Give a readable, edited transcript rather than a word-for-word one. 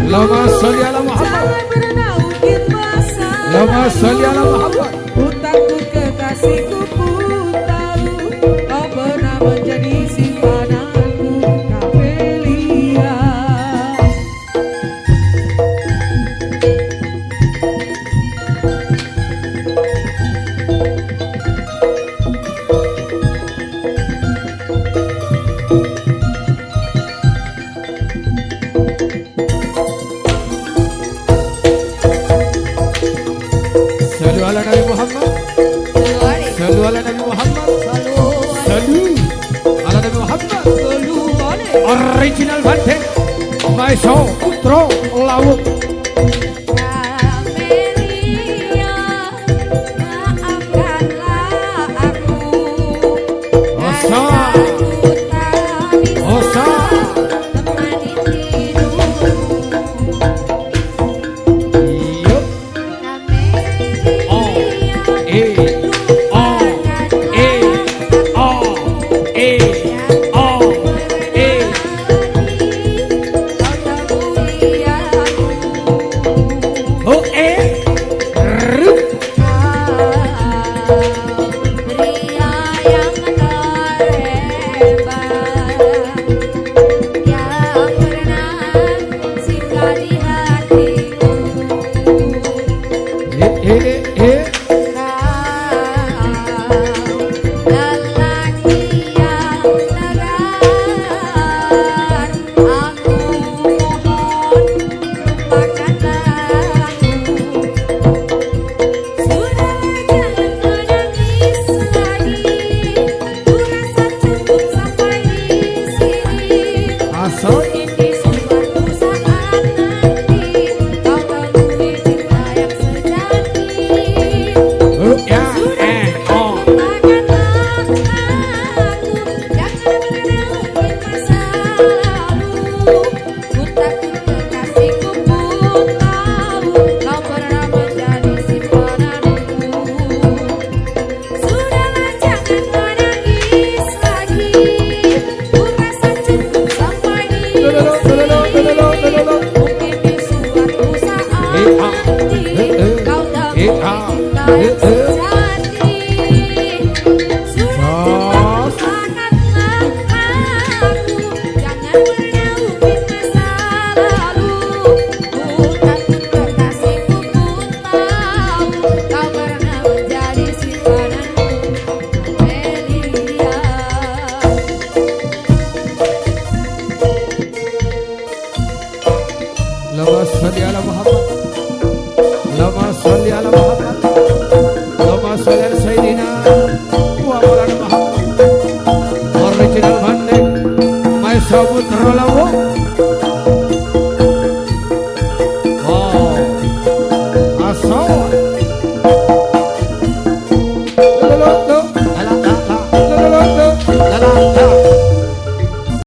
Allahumma sholli ala Muhammad. Allahumma sholli ala Muhammad. Hutangku kekasihku pun tahu kau pernah menjadi simpananku Kavelia. Sallu ala Nabi Muhammad. Sallu ala Nabi Muhammad. Sallu ala Nabi Muhammad. Original Banteng Maesho Putra Lawuk. Allahumma sholli ala Muhammad. Allahumma sholli ala Muhammad. Allahumma sholli ala Sayyidina wa Maulana Muhammad. Original Banteng Maesho Putra Lawuk. Wow, asal.